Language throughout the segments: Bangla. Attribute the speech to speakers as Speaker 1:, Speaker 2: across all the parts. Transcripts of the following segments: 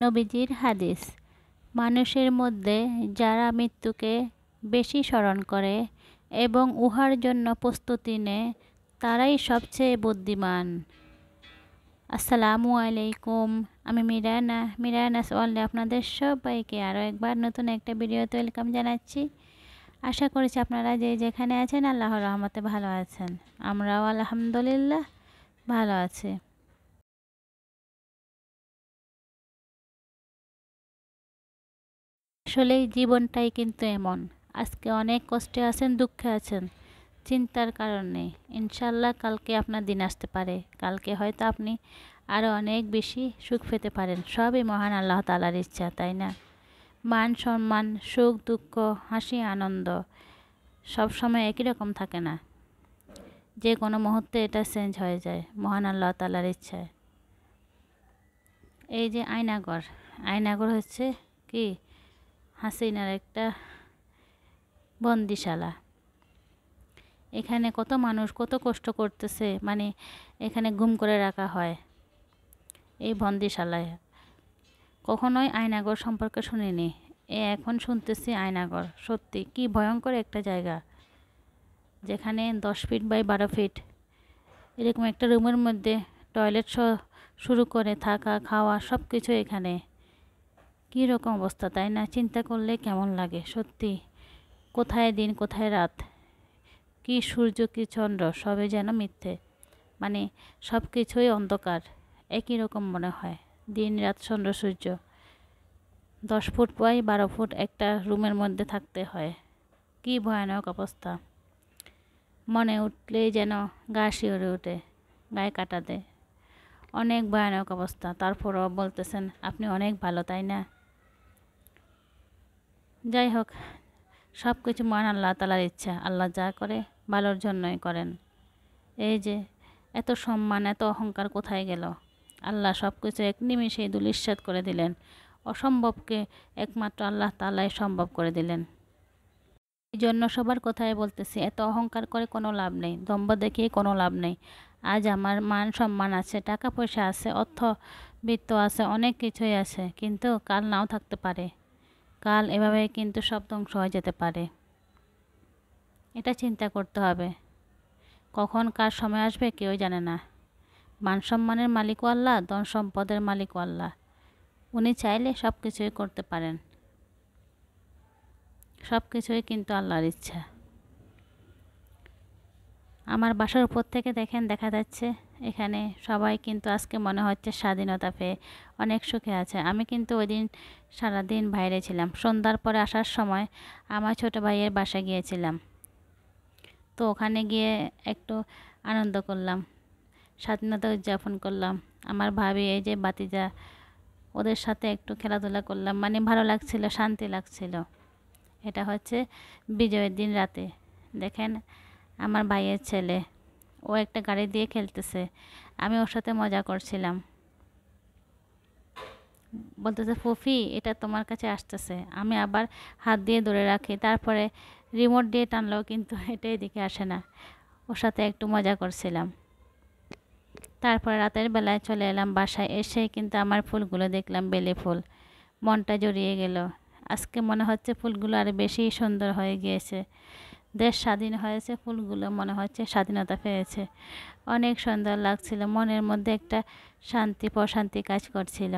Speaker 1: নবীজির হাদিস, মানুষের মধ্যে যারা মৃত্যুকে বেশি স্মরণ করে এবং উহার জন্য প্রস্তুতি নেয় তারাই সবচেয়ে বুদ্ধিমান। আসসালামু আলাইকুম, আমি মিরানাস ওয়ার্ল্ডে আপনাদের সবাইকে আরও একবার নতুন একটা ভিডিওতে ওয়েলকাম জানাচ্ছি। আশা করছি আপনারা যে যেখানে আছেন আল্লাহর রহমতে ভালো আছেন। আমরাও আলহামদুলিল্লাহ ভালো আছি। আসলেই জীবনটাই কিন্তু এমন, আজকে অনেক কষ্টে আছেন, দুঃখে আছেন, চিন্তার কারণে ইনশাল্লাহ কালকে আপনার দিন আসতে পারে, কালকে হয়তো আপনি আরও অনেক বেশি সুখ পেতে পারেন। সবই মহান আল্লাহ তাআলার ইচ্ছা, তাই না? মান সম্মান, সুখ দুঃখ, হাসি আনন্দ সব সময় একই রকম থাকে না, যে কোনো মুহূর্তে এটা চেঞ্জ হয়ে যায় মহান আল্লাহ তাআলার ইচ্ছায়। এই যে আয়নাঘর হচ্ছে কি হাসিনার একটা বন্দিশালা। এখানে কত মানুষ কত কষ্ট করতেছে, মানে এখানে গুম করে রাখা হয় এই বন্দিশালায়। কখনোই আয়নাঘর সম্পর্কে শুনিনি, এখন শুনতেছি আয়নাঘর। সত্যি কি ভয়ঙ্কর একটা জায়গা, যেখানে 10 ফিট বাই 12 ফিট এরকম একটা রুমের মধ্যে টয়লেট শুরু করে থাকা খাওয়া সব কিছু এখানে। কী রকম অবস্থা, তাই না? চিন্তা করলে কেমন লাগে সত্যি। কোথায় দিন কোথায় রাত, কি সূর্য কি চন্দ্র সবে যেন মিথ্যে, মানে সব কিছুই অন্ধকার, একই রকম মনে হয়। দিন রাত চন্দ্র সূর্য 10 ফুট বাই 12 ফুট একটা রুমের মধ্যে থাকতে হয়। কি ভয়ানক অবস্থা, মনে উঠলেই যেন গা শিউরে ওঠে, গায়ে কাটা দেয়। অনেক ভয়ানক অবস্থা, তারপরও বলতেছেন আপনি অনেক ভালো, তাই না? যাই হোক, সব কিছু মহান আল্লাহ তাআলার ইচ্ছা, আল্লাহ যা করে ভালোর জন্যই করেন। এই যে এত সম্মান এত অহংকার কোথায় গেল? আল্লাহ সব কিছু এক নিমেষেই ধূলিসাৎ করে দিলেন। অসম্ভবকে একমাত্র আল্লাহ তাআলাই সম্ভব করে দিলেন। এই জন্য সবার কথাই বলতেছি, এত অহংকার করে কোনো লাভ নেই, দম্ভ দেখিয়ে কোনো লাভ নেই। আজ আমার মান সম্মান আছে, টাকা পয়সা আছে, অর্থবিত্ত আছে, অনেক কিছুই আছে, কিন্তু কাল নাও থাকতে পারে। কাল এভাবে কিন্তু সব ধ্বংস হয়ে যেতে পারে। এটা চিন্তা করতে হবে, কখন কার সময় আসবে কেউ জানে না। মান সম্মানের মালিকও আল্লাহ, ধন সম্পদের মালিকও আল্লাহ। উনি চাইলে সব কিছুই করতে পারেন, সব কিছুই কিন্তু আল্লাহর ইচ্ছা। আমার বাসার উপর থেকে দেখেন দেখা যাচ্ছে, এখানে সবাই কিন্তু আজকে মনে হচ্ছে স্বাধীনতা পেয়ে অনেক সুখে আছে। আমি কিন্তু ওই দিন সারাদিন বাইরে ছিলাম, সন্ধ্যার পরে আসার সময় আমার ছোটো ভাইয়ের বাসায় গিয়েছিলাম। তো ওখানে গিয়ে একটু আনন্দ করলাম, স্বাধীনতা উদযাপন করলাম। আমার ভাবি এই যে বাতিজা, ওদের সাথে একটু খেলাধুলা করলাম, মানে ভালো লাগছিল, শান্তি লাগছিল। এটা হচ্ছে বিজয়ের দিন রাতে। দেখেন আমার ভাইয়ের ছেলে, ও একটা গাড়ি দিয়ে খেলতেছে, আমি ওর সাথে মজা করছিলাম। বলতেছে ফুফি এটা তোমার কাছে আসতেছে, আমি আবার হাত দিয়ে ধরে রাখি, তারপরে রিমোট দিয়ে টানলেও কিন্তু এটা এদিকে আসে না। ওর সাথে একটু মজা করছিলাম। তারপরে রাতের বেলায় চলে এলাম বাসায়, এসে কিন্তু আমার ফুলগুলো দেখলাম, বেলে ফুল, মনটা জড়িয়ে গেল। আজকে মনে হচ্ছে ফুলগুলো আরও বেশি সুন্দর হয়ে গিয়েছে। দেশ স্বাধীন হয়েছে, ফুলগুলো মনে হচ্ছে স্বাধীনতা পেয়েছে। অনেক সুন্দর লাগছিল, মনের মধ্যে একটা শান্তি প্রশান্তি কাজ করছিল।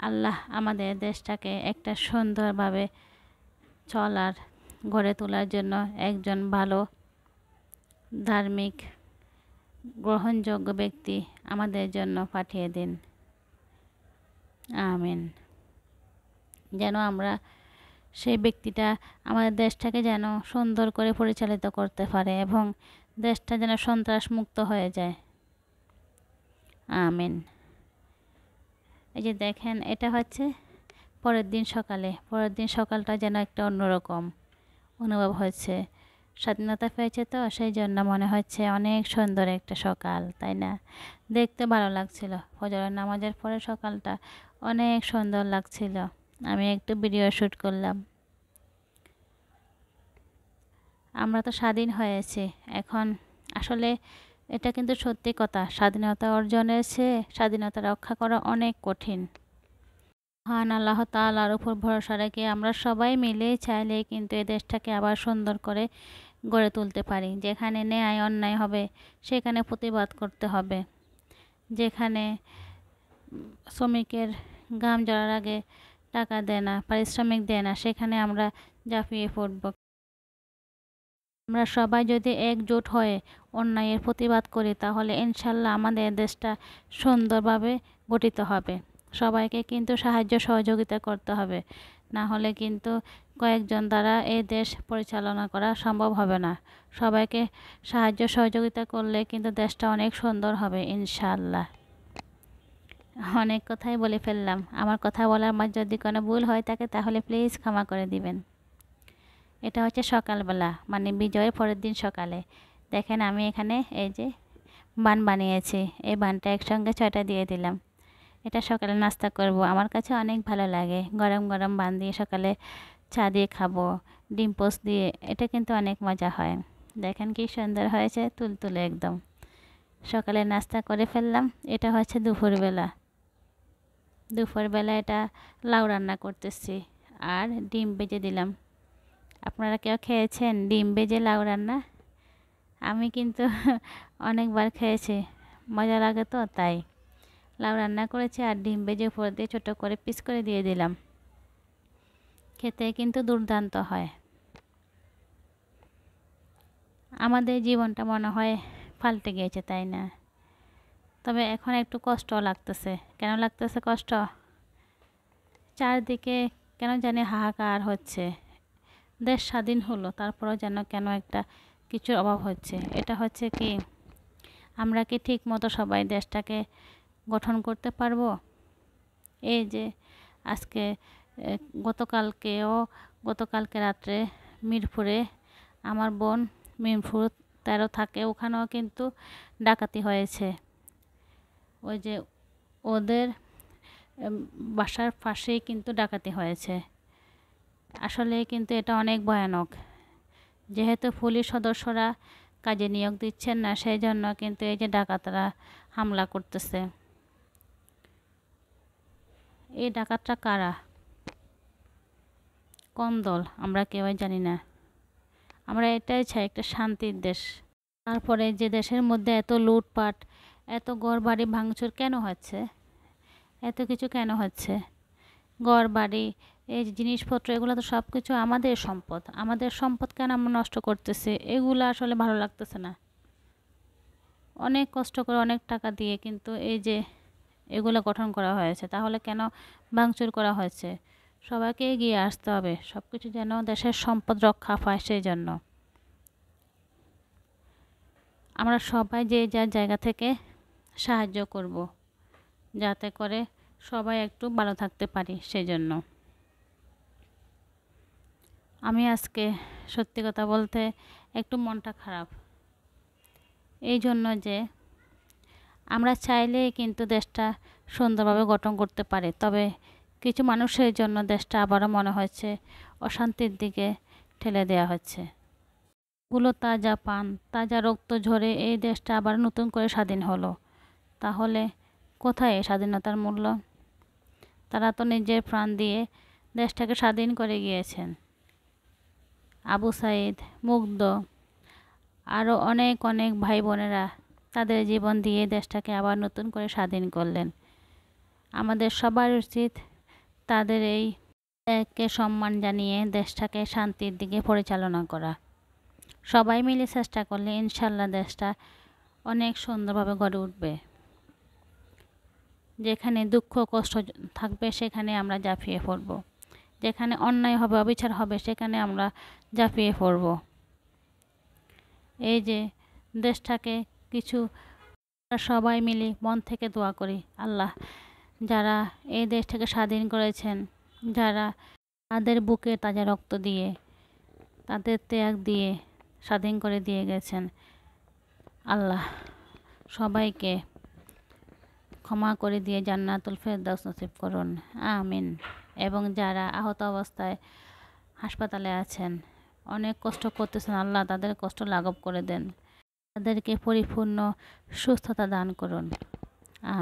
Speaker 1: আল্লাহ আমাদের দেশটাকে একটা সুন্দরভাবে চলার গড়ে তোলার জন্য একজন ভালো ধার্মিক গ্রহণযোগ্য ব্যক্তি আমাদের জন্য পাঠিয়ে দিন, আমিন। যেন আমরা সেই ব্যক্তিটা আমাদের দেশটাকে যেন সুন্দর করে পরিচালিত করতে পারে এবং দেশটা যেন সন্ত্রাস মুক্ত হয়ে যায়, আমিন। এই যে দেখেন এটা হচ্ছে পরের দিন সকালটা যেন একটা অন্যরকম অনুভব হচ্ছে। স্বাধীনতা পেয়েছে তো সেই জন্য মনে হচ্ছে অনেক সুন্দর একটা সকাল, তাই না? দেখতে ভালো লাগছিল, ফজরের নামাজের পরে সকালটা অনেক সুন্দর লাগছিল। আমি একটু ভিডিও শ্যুট করলাম। আমরা তো স্বাধীন হয়েছি, এখন আসলে এটা কিন্তু সত্যি কথা, স্বাধীনতা অর্জনের চেয়ে স্বাধীনতা রক্ষা করা অনেক কঠিন। মহান আল্লাহ তাআলার উপর ভরসা রেখে আমরা সবাই মিলে চাইলেই কিন্তু এই দেশটাকে আবার সুন্দর করে গড়ে তুলতে পারি। যেখানে ন্যায় অন্যায় হবে সেখানে প্রতিবাদ করতে হবে। যেখানে শ্রমিকের ঘাম ঝরার আগে টাকা দেয় না, পারিশ্রমিক দেয় না, সেখানে আমরা ঝাঁপিয়ে পড়ব। আমরা সবাই যদি একজোট হয়ে অন্যায়ের প্রতিবাদ করি তাহলে ইনশাল্লাহ আমাদের দেশটা সুন্দরভাবে গঠিত হবে। সবাইকে কিন্তু সাহায্য সহযোগিতা করতে হবে, না হলে কিন্তু কয়েকজন দ্বারা এই দেশ পরিচালনা করা সম্ভব হবে না। সবাইকে সাহায্য সহযোগিতা করলে কিন্তু দেশটা অনেক সুন্দর হবে ইনশাল্লাহ। অনেক কথাই বলে ফেললাম। আমার কথা বলার মাঝে যদি কোনো ভুল হয় থাকে তাহলে প্লিজ ক্ষমা করে দিবেন। এটা হচ্ছে সকালবেলা, মানে বিজয়ের পরের দিন সকালে। দেখেন আমি এখানে এই যে বান বানিয়েছি, এই বানটা একসঙ্গে 6টা দিয়ে দিলাম। এটা সকালে নাস্তা করব, আমার কাছে অনেক ভালো লাগে। গরম গরম বান দিয়ে সকালে চা দিয়ে খাবো, ডিম পোস্ট দিয়ে, এটা কিন্তু অনেক মজা হয়। দেখেন কি সুন্দর হয়েছে, তুলতুলে একদম। সকালে নাস্তা করে ফেললাম। এটা হচ্ছে দুপুরবেলা এটা লাউ রান্না করতেছি আর ডিম ভেজে দিলাম। আপনারা কেউ খেয়েছেন ডিম ভেজে লাউ রান্না? আমি কিন্তু অনেকবার খেয়েছি, মজা লাগে তো তাই। লাউ রান্না করেছি আর ডিম ভেজে উপর দিয়ে ছোটো করে পিস করে দিয়ে দিলাম। খেতে কিন্তু দুর্দান্ত হয়। আমাদের জীবনটা মনে হয় পাল্টে গিয়েছে, তাই না? তবে এখন একটু কষ্ট লাগতেছে। কেন লাগতেছে কষ্ট? চারদিকে কেন জানি হাহাকার হচ্ছে। দেশ স্বাধীন হলো, তারপরেও যেন কেন একটা কিছুর অভাব হচ্ছে। এটা হচ্ছে কি, আমরা কি ঠিক মতো সবাই দেশটাকে গঠন করতে পারবো? এই যে আজকে গতকালকে রাত্রে মিরপুরে, আমার বোন মিরপুর 13 থাকে, ওখানেও কিন্তু ডাকাতি হয়েছে। ওই যে ওদের বাসার পাশেই কিন্তু ডাকাতি হয়েছে। আসলে কিন্তু এটা অনেক ভয়ানক। যেহেতু পুলিশ সদস্যরা কাজে নিয়োগ দিচ্ছেন না, সেই জন্য কিন্তু এই যে ডাকাতরা হামলা করতেছে। এই ডাকাতরা কারা, কোন দল, আমরা কেউই জানি না। আমরা এটাই চাই, একটা শান্তির দেশ। তারপরে যে দেশের মধ্যে এত লুটপাট, এত ঘরবাড়ি ভাঙচুর কেন হচ্ছে? এত কিছু কেন হচ্ছে? ঘরবাড়ি, এই যে জিনিসপত্র, এগুলো তো সব কিছু আমাদের সম্পদ। আমাদের সম্পদ কেন আমরা নষ্ট করতেছি? এগুলো আসলে ভালো লাগতেছে না। অনেক কষ্ট করে অনেক টাকা দিয়ে কিন্তু এই যে এগুলো গঠন করা হয়েছে, তাহলে কেন ভাঙচুর করা হয়েছে? সবাইকে এগিয়ে আসতে হবে, সব কিছু যেন দেশের সম্পদ রক্ষা পায়। সেই জন্য আমরা সবাই যে যার জায়গা থেকে সাহায্য করব, যাতে করে সবাই একটু ভালো থাকতে পারি। সেই জন্য আমি আজকে সত্যি কথা বলতে একটু মনটা খারাপ। এই জন্য যে আমরা চাইলেই কিন্তু দেশটা সুন্দরভাবে গঠন করতে পারি, তবে কিছু মানুষের জন্য দেশটা আবারও মনে হচ্ছে অশান্তির দিকে ঠেলে দেওয়া হচ্ছে। গুলো তাজা পান, তাজা রক্ত ঝরে এই দেশটা আবার নতুন করে স্বাধীন হলো। তাহলে কোথায় স্বাধীনতার মূল্য? তারা তো নিজের প্রাণ দিয়ে দেশটাকে স্বাধীন করে গিয়েছেন। আবু সাইদ, মুগ্ধ, আরও অনেক অনেক ভাই বোনেরা তাদের জীবন দিয়ে দেশটাকে আবার নতুন করে স্বাধীন করলেন। আমাদের সবার উচিত তাদের এই ত্যাগকে সম্মান জানিয়ে দেশটাকে শান্তির দিকে পরিচালনা করা। সবাই মিলে চেষ্টা করলে ইনশাল্লাহ দেশটা অনেক সুন্দরভাবে গড়ে উঠবে। যেখানে দুঃখ কষ্ট থাকবে সেখানে আমরা ঝাঁপিয়ে পড়ব। যেখানে অন্যায় হবে, অবিচার হবে, সেখানে আমরা ঝাঁপিয়ে পড়ব। এই যে দেশটাকে কিছু সবাই মিলে মন থেকে দোয়া করি, আল্লাহ যারা এই দেশটাকে স্বাধীন করেছেন, যারা তাদের বুকে তাজা রক্ত দিয়ে, তাদের ত্যাগ দিয়ে স্বাধীন করে দিয়ে গেছেন, আল্লাহ সবাইকে ক্ষমা করে দিয়ে জান্নাতুল ফেরদাউস নসিব করুন, আমিন। এবং যারা আহত অবস্থায় হাসপাতালে আছেন, অনেক কষ্ট করতেছেন, আল্লাহ তাদের কষ্ট লাঘব করে দেন। তাদেরকে পরিপূর্ণ সুস্থতা দান করুন।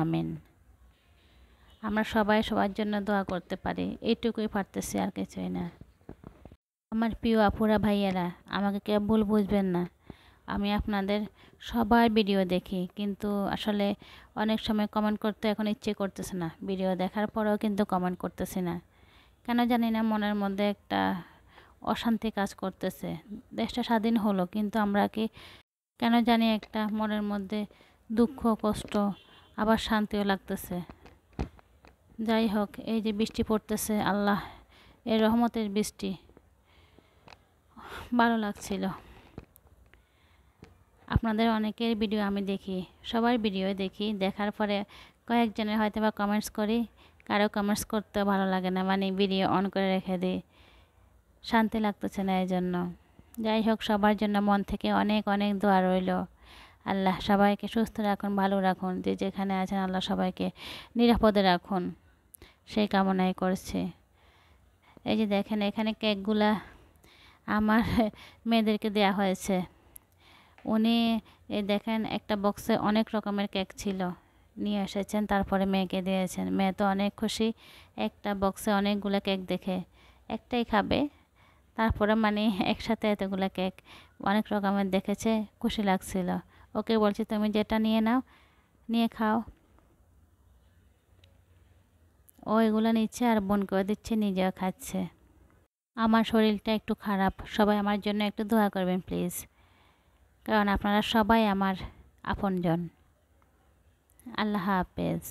Speaker 1: আমিন। আমরা সবাই সবার জন্য দোয়া করতে পারি, এইটুকুই পারতেছি, আর কিছুই না। আমার প্রিয় আপুরা ভাইয়েরা, আমাকে কেউ ভুল বুঝবেন না। আমি আপনাদের সবার ভিডিও দেখি, কিন্তু আসলে অনেক সময় কমেন্ট করতে এখন ইচ্ছে করতেছে না। ভিডিও দেখার পরেও কিন্তু কমেন্ট করতেছি না, কেন জানি না। মনের মধ্যে একটা অশান্তি কাজ করতেছে। দেশটা স্বাধীন হলো, কিন্তু আমরা কি কেন জানি একটা মনের মধ্যে দুঃখ, কষ্ট, আবার শান্তিও লাগতেছে। যাই হোক, এই যে বৃষ্টি পড়তেছে, আল্লাহ এর রহমতের বৃষ্টি, ভালো লাগছিল। আপনাদের অনেকের ভিডিও আমি দেখি, সবার ভিডিও দেখি, দেখার পরে কয়েকজনের হয়তো বা কমেন্টস করি, কারো কমেন্টস করতে ভালো লাগে না, মানে ভিডিও অন করে রেখে দিই, শান্তি লাগতেছে না এই জন্য। যাই হোক, সবার জন্য মন থেকে অনেক অনেক দোয়া রইল। আল্লাহ সবাইকে সুস্থ রাখুন, ভালো রাখুন, যে যেখানে আছেন আল্লাহ সবাইকে নিরাপদে রাখুন, সেই কামনাই করছি। এই যে দেখেন, এখানে কেকগুলা আমার মেয়েদেরকে দেয়া হয়েছে। উনি এই দেখেন, একটা বক্সে অনেক রকমের কেক ছিল, নিয়ে এসেছেন, তারপরে মেয়েকে দিয়েছেন। মেয়ে তো অনেক খুশি, একটা বক্সে অনেকগুলো কেক দেখে। একটাই খাবে, তারপরে মানে একসাথে এতগুলো কেক অনেক রকমের দেখেছে, খুশি লাগছিল। ওকে বলছি, তুমি যেটা নিয়ে নাও, নিয়ে খাও। ও এগুলো নিচ্ছে আর বোনকেও দিচ্ছে, নিজেও খাচ্ছে। আমার শরীরটা একটু খারাপ, সবাই আমার জন্য একটু দোয়া করবেন প্লিজ, কারণ আপনারা সবাই আমার আপনজন। আল্লাহ হাফেজ।